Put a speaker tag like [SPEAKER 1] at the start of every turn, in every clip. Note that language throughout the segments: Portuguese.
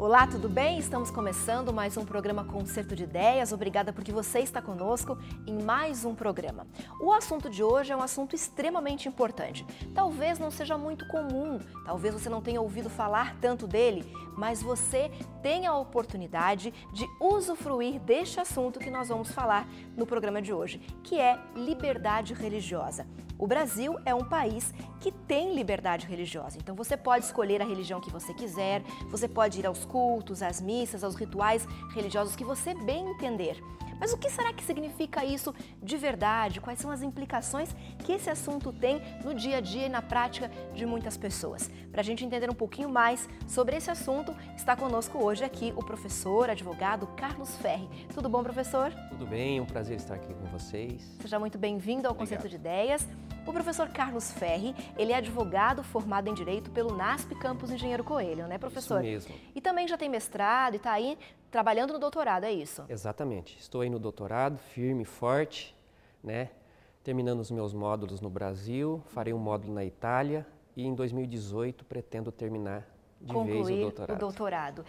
[SPEAKER 1] Olá, tudo bem? Estamos começando mais um programa Concerto de Ideias. Obrigada porque você está conosco em mais um programa. O assunto de hoje é um assunto extremamente importante. Talvez não seja muito comum, talvez você não tenha ouvido falar tanto dele, mas você tem a oportunidade de usufruir deste assunto que nós vamos falar no programa de hoje, que é liberdade religiosa. O Brasil é um país que tem liberdade religiosa, então você pode escolher a religião que você quiser, você pode ir aos cultos, às missas, aos rituais religiosos que você bem entender. Mas o que será que significa isso de verdade? Quais são as implicações que esse assunto tem no dia a dia e na prática de muitas pessoas? Para a gente entender um pouquinho mais sobre esse assunto, está conosco hoje aqui o professor, advogado Carlos Ferri. Tudo bom, professor?
[SPEAKER 2] Tudo bem, é um prazer estar aqui com vocês.
[SPEAKER 1] Seja muito bem-vindo ao Concerto de Ideias. O professor Carlos Ferri, ele é advogado formado em Direito pelo NASP Campus Engenheiro Coelho, né, professor?
[SPEAKER 2] Isso mesmo.
[SPEAKER 1] E também já tem mestrado e está aí trabalhando no doutorado, é isso?
[SPEAKER 2] Exatamente. Estou aí no doutorado, firme e forte, né? Terminando os meus módulos no Brasil, farei um módulo na Itália e em 2018 pretendo terminar de vez o doutorado.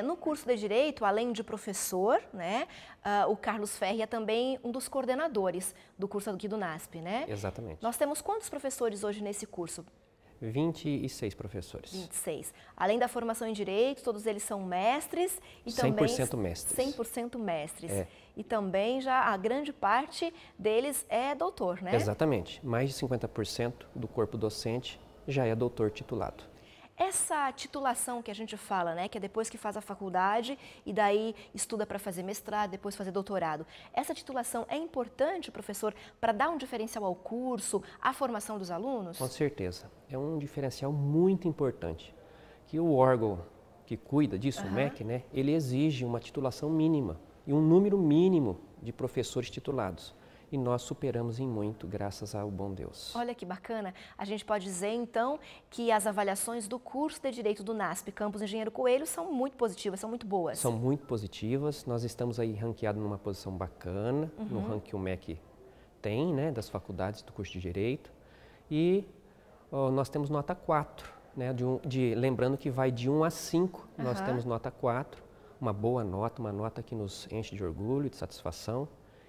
[SPEAKER 1] No curso de Direito, além de professor, né, o Carlos Ferri é também um dos coordenadores do curso aqui do NASP, né?
[SPEAKER 2] Exatamente.
[SPEAKER 1] Nós temos quantos professores hoje nesse curso?
[SPEAKER 2] 26 professores.
[SPEAKER 1] 26. Além da formação em Direito, todos eles são mestres e
[SPEAKER 2] 100%
[SPEAKER 1] também...
[SPEAKER 2] mestres.
[SPEAKER 1] 100% mestres.
[SPEAKER 2] É.
[SPEAKER 1] E também já a grande parte deles é doutor, né?
[SPEAKER 2] Exatamente. Mais de 50% do corpo docente já é doutor titulado.
[SPEAKER 1] Essa titulação que a gente fala, né, que é depois que faz a faculdade e daí estuda para fazer mestrado, depois fazer doutorado. Essa titulação é importante, professor, para dar um diferencial ao curso, à formação dos alunos?
[SPEAKER 2] Com certeza. É um diferencial muito importante. Que o órgão que cuida disso, o MEC, né, ele exige uma titulação mínima e um número mínimo de professores titulados. E nós superamos em muito, graças ao bom Deus.
[SPEAKER 1] Olha que bacana. A gente pode dizer, então, que as avaliações do curso de Direito do NASP Campus Engenheiro Coelho são muito positivas, são muito boas.
[SPEAKER 2] São muito positivas. Nós estamos aí ranqueados numa posição bacana, no ranking que o MEC tem, né, das faculdades do curso de Direito. E nós temos nota 4, né, lembrando que vai de 1 a 5, nós temos nota 4, uma boa nota, uma nota que nos enche de orgulho, de satisfação.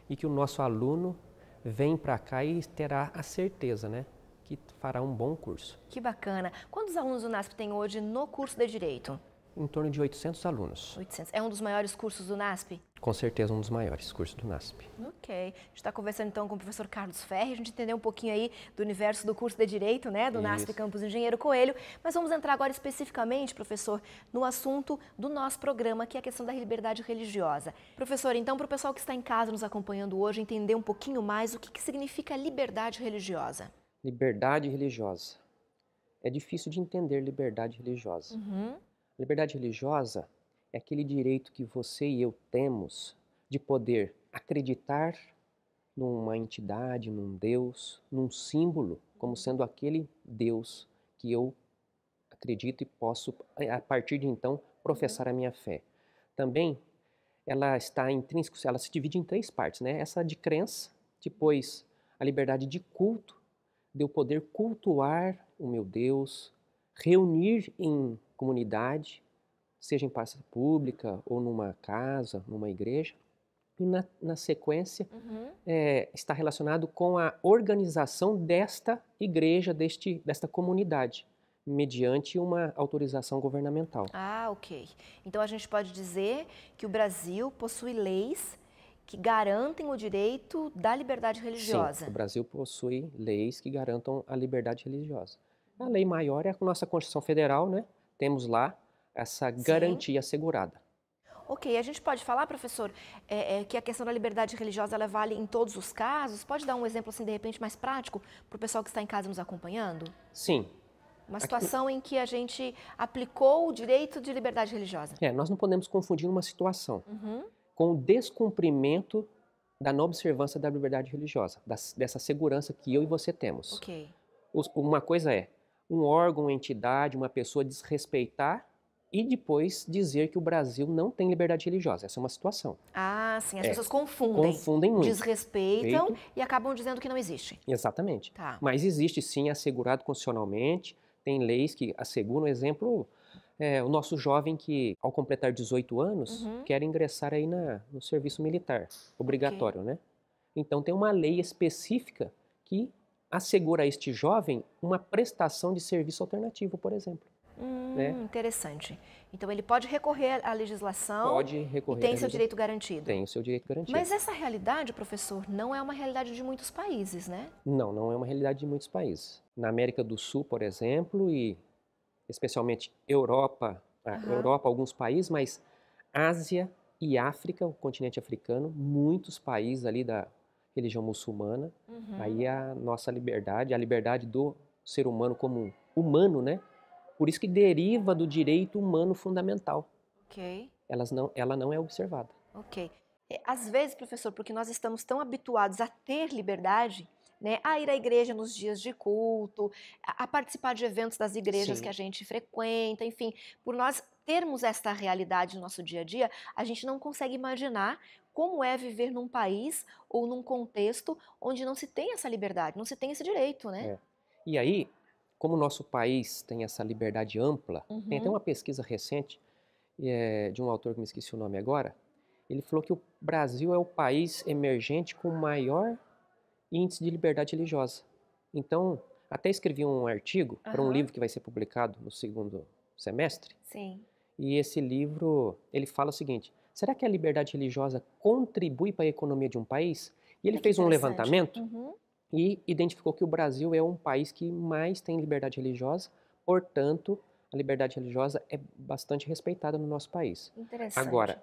[SPEAKER 2] E que o nosso aluno vem para cá e terá a certeza, né, que fará um bom curso.
[SPEAKER 1] Que bacana. Quantos alunos o NASP tem hoje no curso de Direito?
[SPEAKER 2] Em torno de 800 alunos.
[SPEAKER 1] 800. É um dos maiores cursos do NASP?
[SPEAKER 2] Com certeza um dos maiores cursos do NASP.
[SPEAKER 1] Ok. A gente está conversando então com o professor Carlos Ferri, a gente entendeu um pouquinho aí do universo do curso de Direito, né, do NASP Campus Engenheiro Coelho, mas vamos entrar agora especificamente, professor, no assunto do nosso programa, que é a questão da liberdade religiosa. Professor, então, para o pessoal que está em casa nos acompanhando hoje, entender um pouquinho mais o que significa liberdade religiosa.
[SPEAKER 2] Liberdade religiosa. É difícil de entender liberdade religiosa. Liberdade religiosa é aquele direito que você e eu temos de poder acreditar numa entidade, num Deus, num símbolo, como sendo aquele Deus que eu acredito e posso, a partir de então, professar a minha fé. Também, ela está intrínseca, ela se divide em 3 partes, né? Essa de crença, depois a liberdade de culto, de eu poder cultuar o meu Deus, reunir em comunidade, seja em praça pública ou numa casa, numa igreja. E na sequência está relacionado com a organização desta igreja, desta comunidade, mediante uma autorização governamental.
[SPEAKER 1] Ah, ok. Então a gente pode dizer que o Brasil possui leis que garantem o direito da liberdade religiosa.
[SPEAKER 2] Sim, o Brasil possui leis que garantam a liberdade religiosa. A lei maior é a nossa Constituição Federal, né? Temos lá essa garantia assegurada.
[SPEAKER 1] Ok, a gente pode falar, professor, que a questão da liberdade religiosa ela vale em todos os casos? Pode dar um exemplo, assim, de repente, mais prático para o pessoal que está em casa nos acompanhando?
[SPEAKER 2] Sim.
[SPEAKER 1] Uma situação em que a gente aplicou o direito de liberdade religiosa.
[SPEAKER 2] Nós não podemos confundir uma situação com o descumprimento da não observância da liberdade religiosa, dessa segurança que eu e você temos.
[SPEAKER 1] Ok.
[SPEAKER 2] Uma coisa é um órgão, uma entidade, uma pessoa desrespeitar e depois dizer que o Brasil não tem liberdade religiosa. Essa é uma situação.
[SPEAKER 1] Ah, sim. As pessoas confundem.
[SPEAKER 2] Confundem muito.
[SPEAKER 1] Desrespeitam e acabam dizendo que não existe.
[SPEAKER 2] Exatamente.
[SPEAKER 1] Tá.
[SPEAKER 2] Mas existe sim, assegurado constitucionalmente. Tem leis que asseguram, exemplo, o nosso jovem que, ao completar 18 anos, quer ingressar aí no serviço militar, obrigatório, né? Então tem uma lei específica que assegura a este jovem uma prestação de serviço alternativo, por exemplo. Né?
[SPEAKER 1] Interessante. Então ele pode recorrer à legislação
[SPEAKER 2] Pode recorrer
[SPEAKER 1] e tem seu direito garantido.
[SPEAKER 2] Tem o seu direito garantido.
[SPEAKER 1] Mas essa realidade, professor, não é uma realidade de muitos países, né?
[SPEAKER 2] Não, não é uma realidade de muitos países. Na América do Sul, por exemplo, e especialmente Europa, alguns países, mas Ásia e África, o continente africano, muitos países ali da religião muçulmana, aí a nossa liberdade, a liberdade do ser humano como humano, né? Por isso que deriva do direito humano fundamental.
[SPEAKER 1] Ok.
[SPEAKER 2] Ela não é observada.
[SPEAKER 1] Ok. Às vezes, professor, porque nós estamos tão habituados a ter liberdade, né, a ir à igreja nos dias de culto, a participar de eventos das igrejas que a gente frequenta, enfim, por nós termos esta realidade no nosso dia a dia, a gente não consegue imaginar como é viver num país ou num contexto onde não se tem essa liberdade, não se tem esse direito, né?
[SPEAKER 2] E aí, como o nosso país tem essa liberdade ampla, tem até uma pesquisa recente de um autor que me esqueci o nome agora, ele falou que o Brasil é o país emergente com maior índice de liberdade religiosa. Então, até escrevi um artigo para um livro que vai ser publicado no segundo semestre.
[SPEAKER 1] Sim.
[SPEAKER 2] E esse livro, ele fala o seguinte: será que a liberdade religiosa contribui para a economia de um país? E ele fez um levantamento e identificou que o Brasil é um país que mais tem liberdade religiosa, portanto, a liberdade religiosa é bastante respeitada no nosso país.
[SPEAKER 1] Interessante.
[SPEAKER 2] Agora,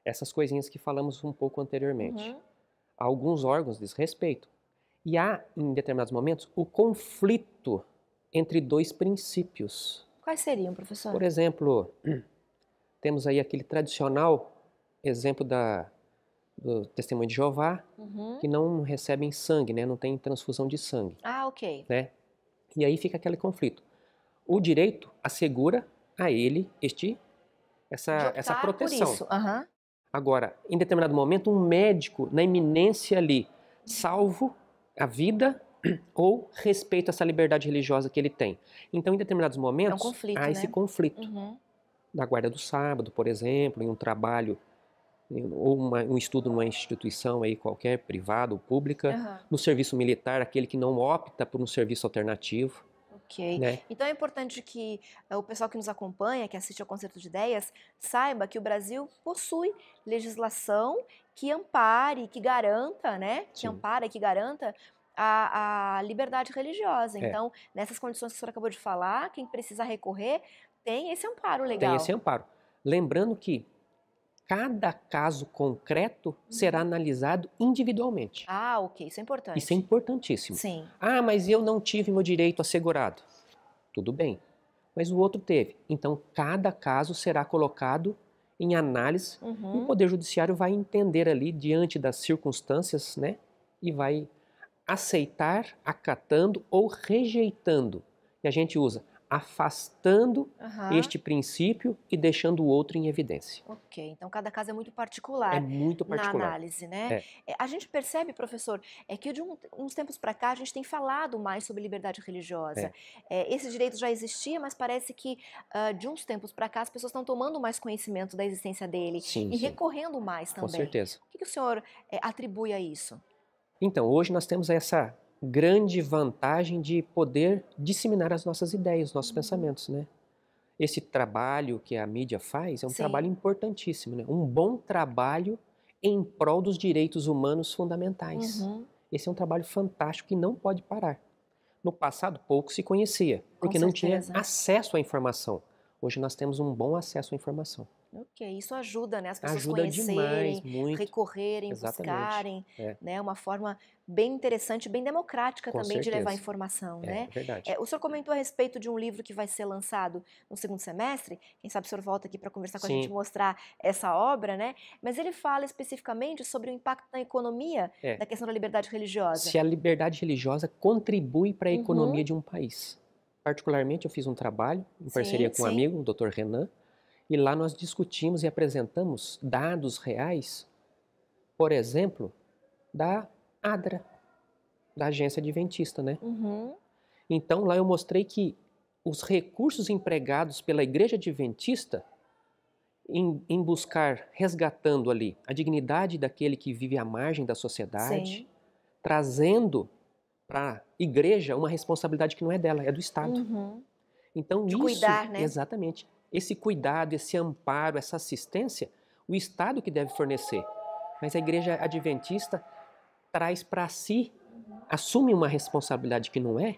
[SPEAKER 2] essas coisinhas que falamos um pouco anteriormente, alguns órgãos desrespeitam. E há, em determinados momentos, o conflito entre dois princípios.
[SPEAKER 1] Quais seriam, professor?
[SPEAKER 2] Por exemplo, temos aí aquele tradicional exemplo do Testemunho de Jeová, que não recebem sangue, né? Não tem transfusão de sangue.
[SPEAKER 1] Ah, ok.
[SPEAKER 2] Né? E aí fica aquele conflito. O direito assegura a ele essa proteção.
[SPEAKER 1] Por isso.
[SPEAKER 2] Agora, em determinado momento, um médico na iminência ali, salvo a vida ou respeito a essa liberdade religiosa que ele tem. Então, em determinados momentos, há esse conflito. Da guarda do sábado, por exemplo, em um trabalho ou um estudo numa instituição aí qualquer, privada ou pública, no serviço militar, aquele que não opta por um serviço alternativo.
[SPEAKER 1] Ok.
[SPEAKER 2] Né?
[SPEAKER 1] Então é importante que o pessoal que nos acompanha, que assiste ao Concerto de Ideias, saiba que o Brasil possui legislação que ampare, que garanta, né? Que ampara e que garanta a liberdade religiosa. Então, nessas condições que o senhor acabou de falar, quem precisa recorrer tem esse amparo legal.
[SPEAKER 2] Tem esse amparo. Lembrando que cada caso concreto será analisado individualmente.
[SPEAKER 1] Ah, ok. Isso é importante.
[SPEAKER 2] Isso é importantíssimo.
[SPEAKER 1] Sim.
[SPEAKER 2] Ah, mas eu não tive meu direito assegurado. Tudo bem. Mas o outro teve. Então, cada caso será colocado em análise e o Poder Judiciário vai entender ali, diante das circunstâncias, né? E vai aceitar, acatando ou rejeitando. E a gente usa afastando este princípio e deixando o outro em evidência.
[SPEAKER 1] Ok, então cada caso é muito particular.
[SPEAKER 2] É muito particular.
[SPEAKER 1] Na análise, né? A gente percebe, professor, que de uns tempos para cá a gente tem falado mais sobre liberdade religiosa. Esse direito já existia, mas parece que de uns tempos para cá as pessoas estão tomando mais conhecimento da existência dele e recorrendo mais também.
[SPEAKER 2] Com certeza.
[SPEAKER 1] O que o senhor atribui a isso?
[SPEAKER 2] Então, hoje nós temos essa grande vantagem de poder disseminar as nossas ideias, os nossos pensamentos, né? Esse trabalho que a mídia faz é um trabalho importantíssimo, né? Um bom trabalho em prol dos direitos humanos fundamentais. Esse é um trabalho fantástico que não pode parar. No passado, pouco se conhecia, porque não tinha acesso à informação. Hoje nós temos um bom acesso à informação.
[SPEAKER 1] Ok, isso ajuda, né? As pessoas
[SPEAKER 2] ajuda
[SPEAKER 1] conhecerem,
[SPEAKER 2] demais, muito.
[SPEAKER 1] recorrerem, buscarem, né? Uma forma bem interessante, bem democrática também de levar informação, né?
[SPEAKER 2] É verdade.
[SPEAKER 1] O senhor comentou a respeito de um livro que vai ser lançado no segundo semestre, quem sabe o senhor volta aqui para conversar com a gente, mostrar essa obra, né? Mas ele fala especificamente sobre o impacto na economia da questão da liberdade religiosa.
[SPEAKER 2] Se a liberdade religiosa contribui para a economia de um país. Particularmente, eu fiz um trabalho em parceria com um amigo, o Dr. Renan, e lá nós discutimos e apresentamos dados reais, por exemplo, da ADRA, da Agência Adventista, né? Então, lá eu mostrei que os recursos empregados pela Igreja Adventista em buscar, resgatando ali a dignidade daquele que vive à margem da sociedade,
[SPEAKER 1] Sim.
[SPEAKER 2] trazendo para a igreja uma responsabilidade que não é dela, é do Estado.
[SPEAKER 1] Uhum.
[SPEAKER 2] Então
[SPEAKER 1] De
[SPEAKER 2] isso,
[SPEAKER 1] cuidar, né?
[SPEAKER 2] exatamente, esse cuidado, esse amparo, essa assistência, o Estado que deve fornecer. Mas a Igreja Adventista traz para si, assume uma responsabilidade que não é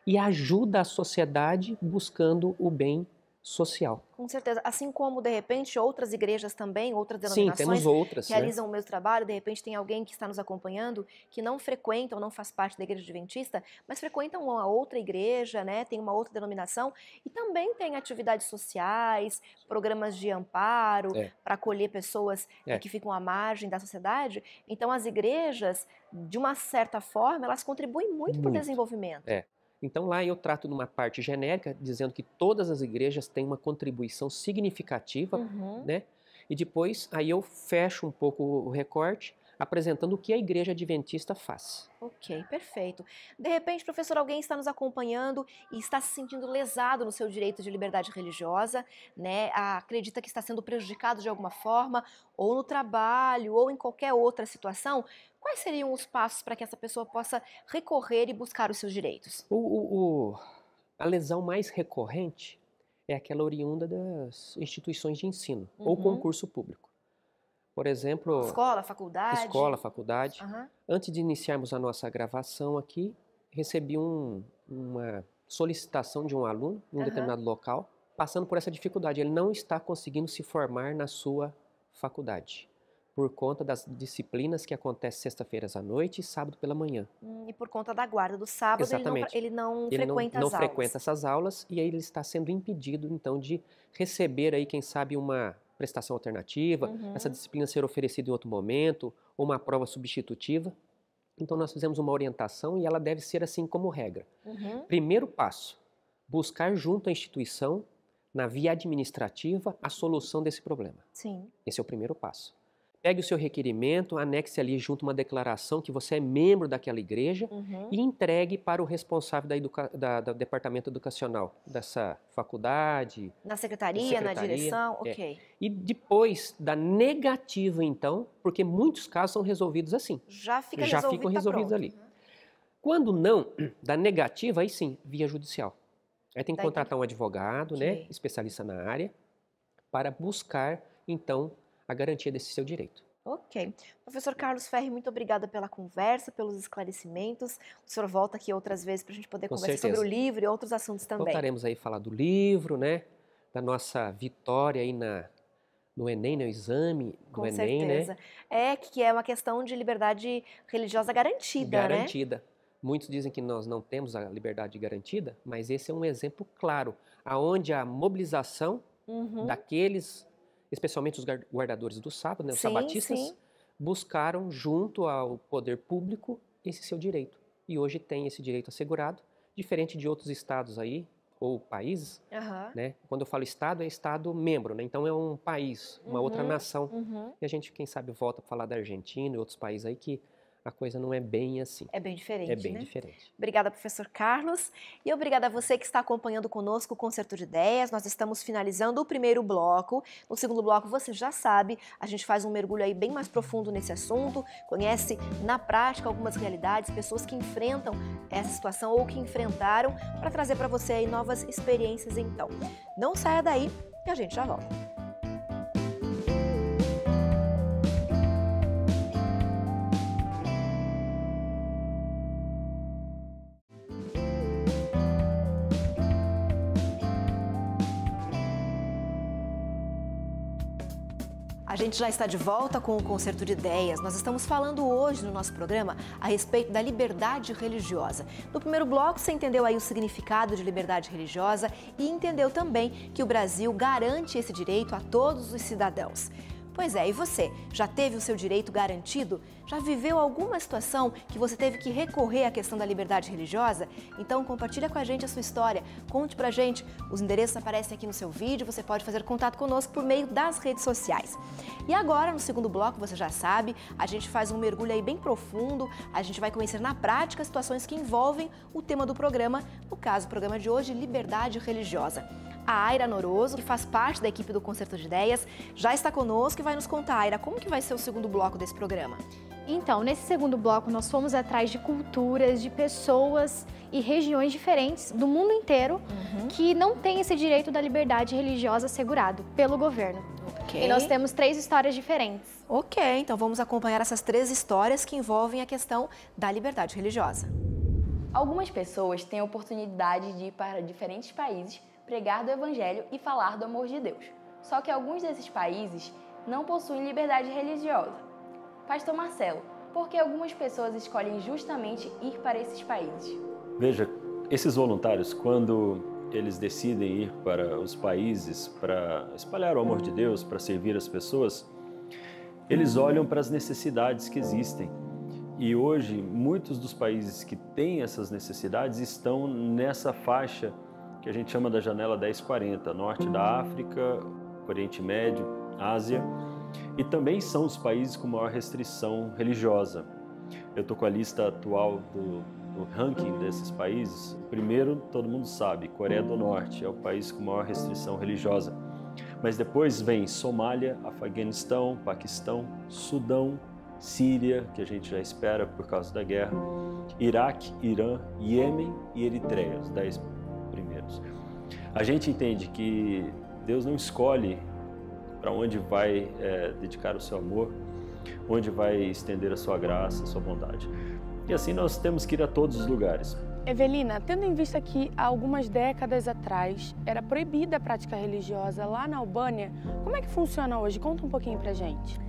[SPEAKER 2] e ajuda a sociedade buscando o bem social.
[SPEAKER 1] Com certeza. Assim como, de repente, outras igrejas também, outras
[SPEAKER 2] Sim, temos
[SPEAKER 1] denominações
[SPEAKER 2] outras, né?
[SPEAKER 1] realizam o mesmo trabalho, de repente tem alguém que está nos acompanhando que não frequenta ou não faz parte da igreja adventista, mas frequenta uma outra igreja, né? Tem uma outra denominação e também tem atividades sociais, programas de amparo para acolher pessoas que ficam à margem da sociedade. Então, as igrejas, de uma certa forma, elas contribuem muito para o desenvolvimento.
[SPEAKER 2] Então lá eu trato numa parte genérica, dizendo que todas as igrejas têm uma contribuição significativa, né? E depois aí eu fecho um pouco o recorte, apresentando o que a Igreja Adventista faz.
[SPEAKER 1] Ok, perfeito. De repente, professor, alguém está nos acompanhando e está se sentindo lesado no seu direito de liberdade religiosa, né? Acredita que está sendo prejudicado de alguma forma, ou no trabalho, ou em qualquer outra situação. Quais seriam os passos para que essa pessoa possa recorrer e buscar os seus direitos?
[SPEAKER 2] A lesão mais recorrente é aquela oriunda das instituições de ensino ou concurso público. Por exemplo,
[SPEAKER 1] escola, faculdade.
[SPEAKER 2] Antes de iniciarmos a nossa gravação aqui, recebi uma solicitação de um aluno em um determinado local, passando por essa dificuldade. Ele não está conseguindo se formar na sua faculdade, por conta das disciplinas que acontecem sexta-feiras à noite e sábado pela manhã.
[SPEAKER 1] E por conta da guarda do sábado, ele não frequenta as aulas.
[SPEAKER 2] Não frequenta essas aulas e aí ele está sendo impedido, então, de receber aí, quem sabe, uma prestação alternativa, essa disciplina ser oferecida em outro momento, ou uma prova substitutiva. Então, nós fizemos uma orientação e ela deve ser assim como regra. Primeiro passo, buscar junto à instituição, na via administrativa, a solução desse problema.
[SPEAKER 1] Sim.
[SPEAKER 2] Esse é o primeiro passo. Pegue o seu requerimento, anexe ali junto uma declaração que você é membro daquela igreja e entregue para o responsável do departamento educacional dessa faculdade.
[SPEAKER 1] Na secretaria, na direção, ok.
[SPEAKER 2] E depois da negativa, então, porque muitos casos são resolvidos assim.
[SPEAKER 1] Já ficam resolvidos
[SPEAKER 2] ali. Quando não, da negativa, aí sim, via judicial. Aí tem que contratar um advogado, né, especialista na área, para buscar, então, a garantia desse seu direito.
[SPEAKER 1] Ok. Professor Carlos Ferri, muito obrigada pela conversa, pelos esclarecimentos. O senhor volta aqui outras vezes para a gente poder conversar sobre o livro e outros assuntos também.
[SPEAKER 2] Voltaremos aí a falar do livro, né? Da nossa vitória aí no Enem, no exame do Enem,
[SPEAKER 1] certeza. Né? Que é uma questão de liberdade religiosa garantida,
[SPEAKER 2] né? Muitos dizem que nós não temos a liberdade garantida, mas esse é um exemplo claro, aonde a mobilização daqueles, especialmente os guardadores do sábado, né, os sabatistas, buscaram junto ao poder público esse seu direito. E hoje tem esse direito assegurado, diferente de outros estados aí, ou países, né? Quando eu falo estado, é estado membro, né? Então é um país, uma outra nação. E a gente, quem sabe, volta a falar da Argentina e outros países aí que a coisa não é bem assim.
[SPEAKER 1] É bem diferente,
[SPEAKER 2] É bem diferente.
[SPEAKER 1] Obrigada, professor Carlos. E obrigada a você que está acompanhando conosco o Concerto de Ideias. Nós estamos finalizando o primeiro bloco. No segundo bloco, você já sabe, a gente faz um mergulho aí bem mais profundo nesse assunto, conhece na prática algumas realidades, pessoas que enfrentam essa situação ou que enfrentaram, para trazer para você aí novas experiências então. Não saia daí que a gente já volta. A gente já está de volta com o Concerto de Ideias. Nós estamos falando hoje no nosso programa a respeito da liberdade religiosa. No primeiro bloco, você entendeu aí o significado de liberdade religiosa e entendeu também que o Brasil garante esse direito a todos os cidadãos. Pois é, e você? Já teve o seu direito garantido? Já viveu alguma situação que você teve que recorrer à questão da liberdade religiosa? Então compartilha com a gente a sua história, conte pra gente. Os endereços aparecem aqui no seu vídeo, você pode fazer contato conosco por meio das redes sociais. E agora, no segundo bloco, você já sabe, a gente faz um mergulho aí bem profundo, a gente vai conhecer na prática situações que envolvem o tema do programa, no caso, o programa de hoje, liberdade religiosa. A Aira Noroso, que faz parte da equipe do Concerto de Ideias, já está conosco e vai nos contar, Aira, como que vai ser o segundo bloco desse programa?
[SPEAKER 3] Então, nesse segundo bloco, nós fomos atrás de culturas, de pessoas e regiões diferentes do mundo inteiro que não têm esse direito da liberdade religiosa assegurado pelo governo.
[SPEAKER 1] Okay.
[SPEAKER 3] E nós temos 3 histórias diferentes.
[SPEAKER 1] Ok, então vamos acompanhar essas 3 histórias que envolvem a questão da liberdade religiosa.
[SPEAKER 4] Algumas pessoas têm a oportunidade de ir para diferentes países, pregar do Evangelho e falar do amor de Deus. Só que alguns desses países não possuem liberdade religiosa. Pastor Marcelo, por que algumas pessoas escolhem justamente ir para esses países?
[SPEAKER 5] Veja, esses voluntários, quando eles decidem ir para os países para espalhar o amor de Deus, para servir as pessoas, eles olham para as necessidades que existem. E hoje, muitos dos países que têm essas necessidades estão nessa faixa que a gente chama da janela 1040, norte da África, Oriente Médio, Ásia, e também são os países com maior restrição religiosa. Eu estou com a lista atual do ranking desses países. O primeiro, todo mundo sabe, Coreia do Norte, é o país com maior restrição religiosa. Mas depois vem Somália, Afeganistão, Paquistão, Sudão, Síria, que a gente já espera por causa da guerra, Iraque, Irã, Iêmen e Eritreia, os 10 primeiros. A gente entende que Deus não escolhe para onde vai dedicar o seu amor, onde vai estender a sua graça, a sua bondade. E assim nós temos que ir a todos os lugares.
[SPEAKER 6] Evelina, tendo em vista que há algumas décadas atrás era proibida a prática religiosa lá na Albânia, como é que funciona hoje? Conta um pouquinho pra gente.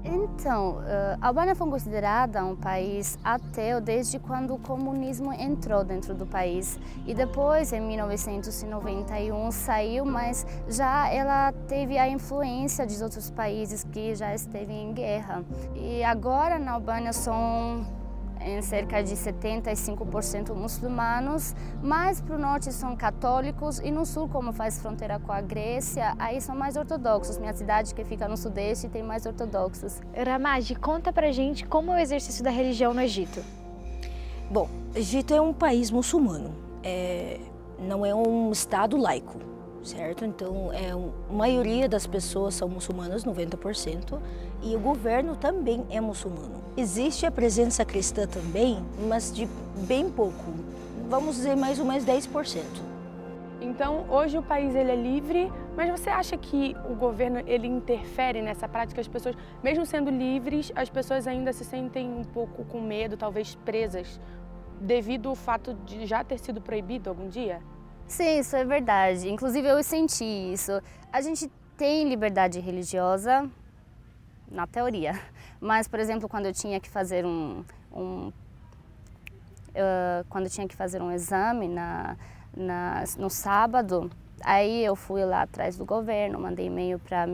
[SPEAKER 7] Então, a Albânia foi considerada um país ateu desde quando o comunismo entrou dentro do país. E depois, em 1991, saiu, mas já ela teve a influência de outros países que já esteve em guerra. E agora na Albânia são em cerca de 75% muçulmanos, mas para o norte são católicos e no sul, como faz fronteira com a Grécia, aí são mais ortodoxos. Minha cidade, que fica no sudeste, tem mais ortodoxos.
[SPEAKER 3] Ramaj, conta pra gente como é o exercício da religião no Egito.
[SPEAKER 8] Bom, o Egito é um país muçulmano, não é um estado laico, certo? Então, a maioria das pessoas são muçulmanas, 90%, e o governo também é muçulmano. Existe a presença cristã também, mas de bem pouco, vamos dizer mais ou menos 10%.
[SPEAKER 6] Então, hoje o país ele é livre, mas você acha que o governo ele interfere nessa prática? As pessoas, mesmo sendo livres, as pessoas ainda se sentem um pouco com medo, talvez presas, devido ao fato de já ter sido proibido algum dia?
[SPEAKER 7] Sim, isso é verdade. Inclusive eu senti isso. A gente tem liberdade religiosa na teoria, mas, por exemplo, quando eu tinha que fazer um exame no sábado, aí eu fui lá atrás do governo, mandei e-mail para a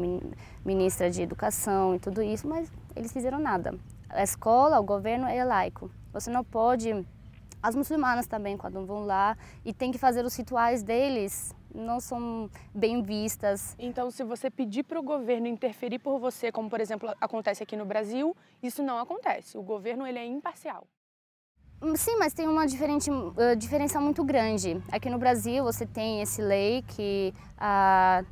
[SPEAKER 7] ministra de Educação e tudo isso, mas eles fizeram nada. A escola, o governo é laico. Você não pode... As muçulmanas também, quando vão lá e tem que fazer os rituais deles, não são bem vistas.
[SPEAKER 6] Então, se você pedir para o governo interferir por você, como, por exemplo, acontece aqui no Brasil, isso não acontece. O governo ele é imparcial.
[SPEAKER 7] Sim, mas tem uma diferença muito grande. Aqui no Brasil, você tem esse lei que a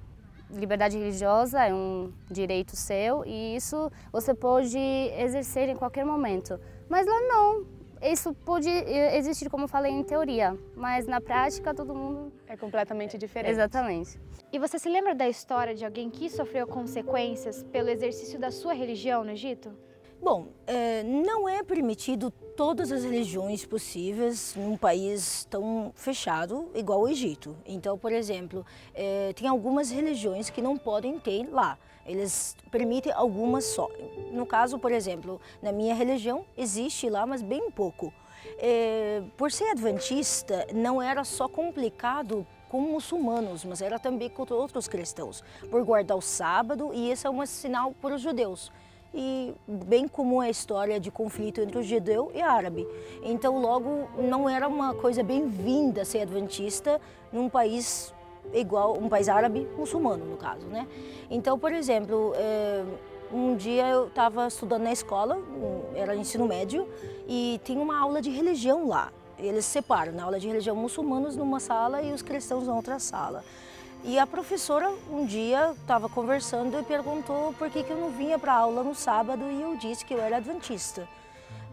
[SPEAKER 7] liberdade religiosa é um direito seu e isso você pode exercer em qualquer momento. Mas lá não. Isso pode existir, como eu falei, em teoria, mas na prática todo mundo...
[SPEAKER 6] É completamente diferente.
[SPEAKER 7] Exatamente.
[SPEAKER 3] E você se lembra da história de alguém que sofreu consequências pelo exercício da sua religião no Egito?
[SPEAKER 8] Bom, não é permitido todas as religiões possíveis num país tão fechado igual o Egito. Então, por exemplo, tem algumas religiões que não podem ter lá. Eles permitem algumas só. No caso, por exemplo, na minha religião existe lá, mas bem pouco. Por ser adventista, não era só complicado com muçulmanos, mas era também contra outros cristãos, por guardar o sábado, e esse é um sinal para os judeus. E bem comum é a história de conflito entre o judeu e o árabe. Então, logo, não era uma coisa bem-vinda ser adventista num país igual, um país árabe muçulmano, no caso, né? Então, por exemplo, um dia eu estava estudando na escola, era ensino médio, e tinha uma aula de religião lá. Eles separam, na aula de religião, muçulmanos numa sala e os cristãos na outra sala. E a professora um dia estava conversando e perguntou por que eu não vinha para a aula no sábado, e eu disse que eu era adventista.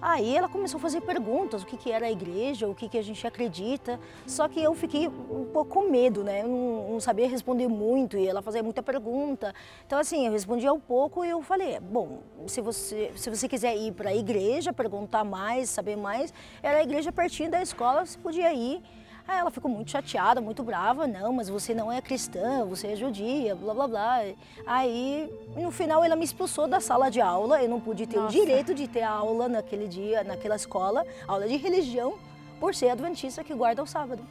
[SPEAKER 8] Aí ela começou a fazer perguntas, o que era a igreja, o que a gente acredita, só que eu fiquei um pouco com medo, né? Eu não sabia responder muito e ela fazia muita pergunta. Então assim, eu respondia um pouco e eu falei, bom, se você quiser ir para a igreja, perguntar mais, saber mais, era a igreja pertinho da escola, você podia ir. Aí ela ficou muito chateada, muito brava, não, mas você não é cristã, você é judia, blá blá blá. Aí, no final, ela me expulsou da sala de aula, eu não pude ter o direito de ter a aula naquele dia, naquela escola, aula de religião, por ser adventista que guarda o sábado.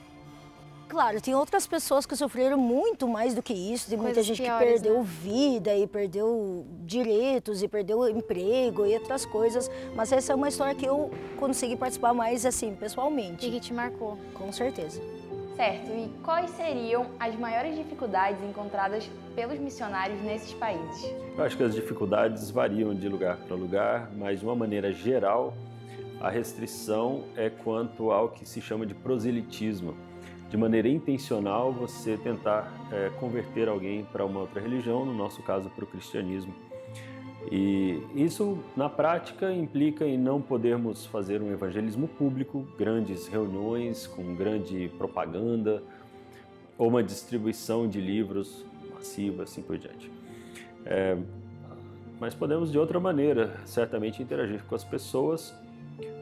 [SPEAKER 8] Claro, tem outras pessoas que sofreram muito mais do que isso, tem muita gente que perdeu vida e perdeu direitos e perdeu emprego e outras coisas, mas essa é uma história que eu consegui participar mais assim, pessoalmente.
[SPEAKER 3] E que te marcou.
[SPEAKER 8] Com certeza.
[SPEAKER 4] Certo, e quais seriam as maiores dificuldades encontradas pelos missionários nesses países?
[SPEAKER 5] Eu acho que as dificuldades variam de lugar para lugar, mas de uma maneira geral, a restrição é quanto ao que se chama de proselitismo. De maneira intencional, você tentar converter alguém para uma outra religião, no nosso caso, para o cristianismo. E isso, na prática, implica em não podermos fazer um evangelismo público, grandes reuniões com grande propaganda, ou uma distribuição de livros massiva, assim por diante. Mas podemos, de outra maneira, certamente interagir com as pessoas,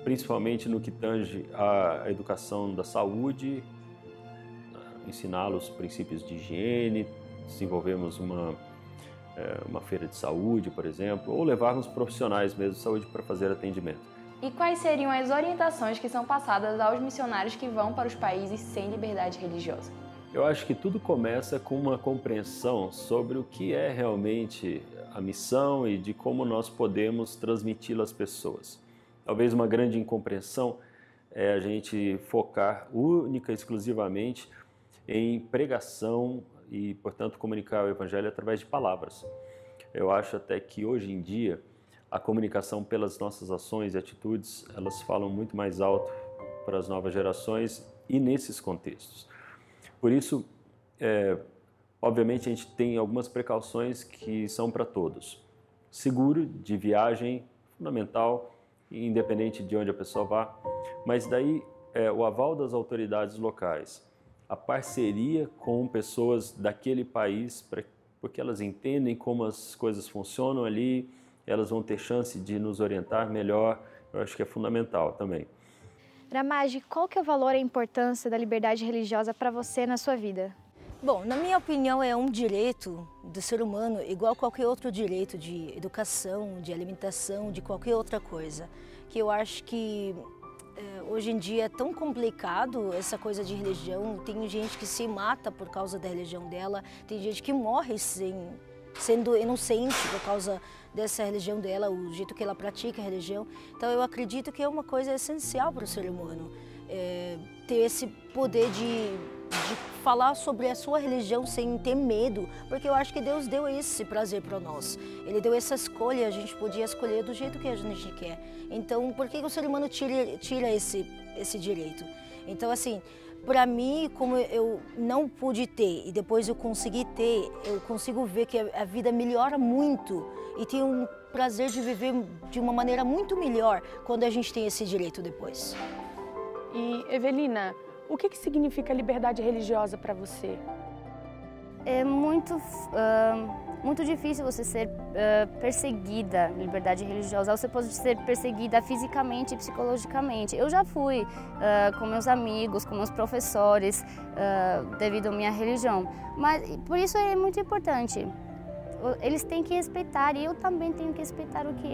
[SPEAKER 5] principalmente no que tange à educação da saúde, ensiná-los princípios de higiene, desenvolvermos uma feira de saúde, por exemplo, ou levarmos profissionais mesmo de saúde para fazer atendimento.
[SPEAKER 4] E quais seriam as orientações que são passadas aos missionários que vão para os países sem liberdade religiosa?
[SPEAKER 5] Eu acho que tudo começa com uma compreensão sobre o que é realmente a missão e de como nós podemos transmiti-la às pessoas. Talvez uma grande incompreensão é a gente focar única e exclusivamente em pregação e, portanto, comunicar o Evangelho através de palavras. Eu acho até que hoje em dia a comunicação pelas nossas ações e atitudes, elas falam muito mais alto para as novas gerações e nesses contextos. Por isso, obviamente, a gente tem algumas precauções que são para todos. Seguro de viagem, fundamental, independente de onde a pessoa vá, mas daí o aval das autoridades locais, a parceria com pessoas daquele país, porque elas entendem como as coisas funcionam ali, elas vão ter chance de nos orientar melhor, eu acho que é fundamental também.
[SPEAKER 3] Ramage, qual que é o valor e a importância da liberdade religiosa para você na sua vida?
[SPEAKER 8] Bom, na minha opinião, é um direito do ser humano igual a qualquer outro direito de educação, de alimentação, de qualquer outra coisa, que eu acho que hoje em dia é tão complicado essa coisa de religião, tem gente que se mata por causa da religião dela, tem gente que morre sendo inocente por causa dessa religião dela, o jeito que ela pratica a religião. Então eu acredito que é uma coisa essencial para o ser humano, ter esse poder de falar sobre a sua religião sem ter medo, porque eu acho que Deus deu esse prazer para nós. Ele deu essa escolha, a gente podia escolher do jeito que a gente quer. Então, por que o ser humano tira esse direito? Então, assim, para mim, como eu não pude ter e depois eu consegui ter, eu consigo ver que a vida melhora muito e tem um prazer de viver de uma maneira muito melhor quando a gente tem esse direito depois.
[SPEAKER 6] E, Evelina, o que significa liberdade religiosa para você?
[SPEAKER 7] É muito difícil você ser perseguida, liberdade religiosa. Você pode ser perseguida fisicamente e psicologicamente. Eu já fui com meus amigos, com meus professores, devido à minha religião. Mas por isso é muito importante. Eles têm que respeitar e eu também tenho que respeitar o que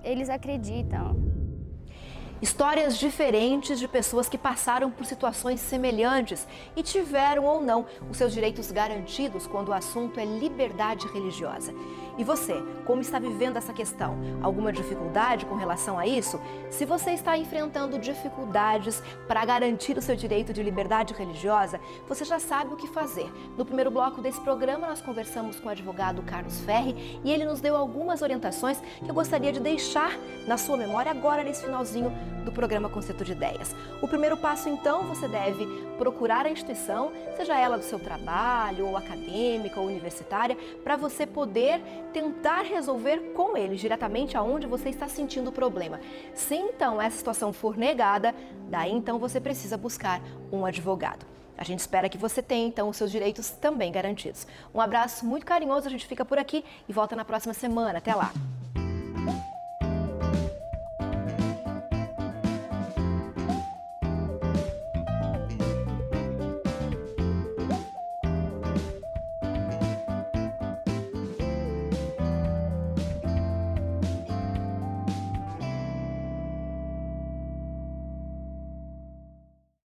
[SPEAKER 7] eles acreditam.
[SPEAKER 1] Histórias diferentes de pessoas que passaram por situações semelhantes e tiveram ou não os seus direitos garantidos quando o assunto é liberdade religiosa. E você, como está vivendo essa questão? Alguma dificuldade com relação a isso? Se você está enfrentando dificuldades para garantir o seu direito de liberdade religiosa, você já sabe o que fazer. No primeiro bloco desse programa, nós conversamos com o advogado Carlos Ferri e ele nos deu algumas orientações que eu gostaria de deixar na sua memória agora nesse finalzinho do programa Concerto de Ideias. O primeiro passo, então, você deve procurar a instituição, seja ela do seu trabalho, ou acadêmica, ou universitária, para você poder tentar resolver com eles diretamente aonde você está sentindo o problema. Se então essa situação for negada, daí então você precisa buscar um advogado. A gente espera que você tenha então os seus direitos também garantidos. Um abraço muito carinhoso, a gente fica por aqui e volta na próxima semana. Até lá!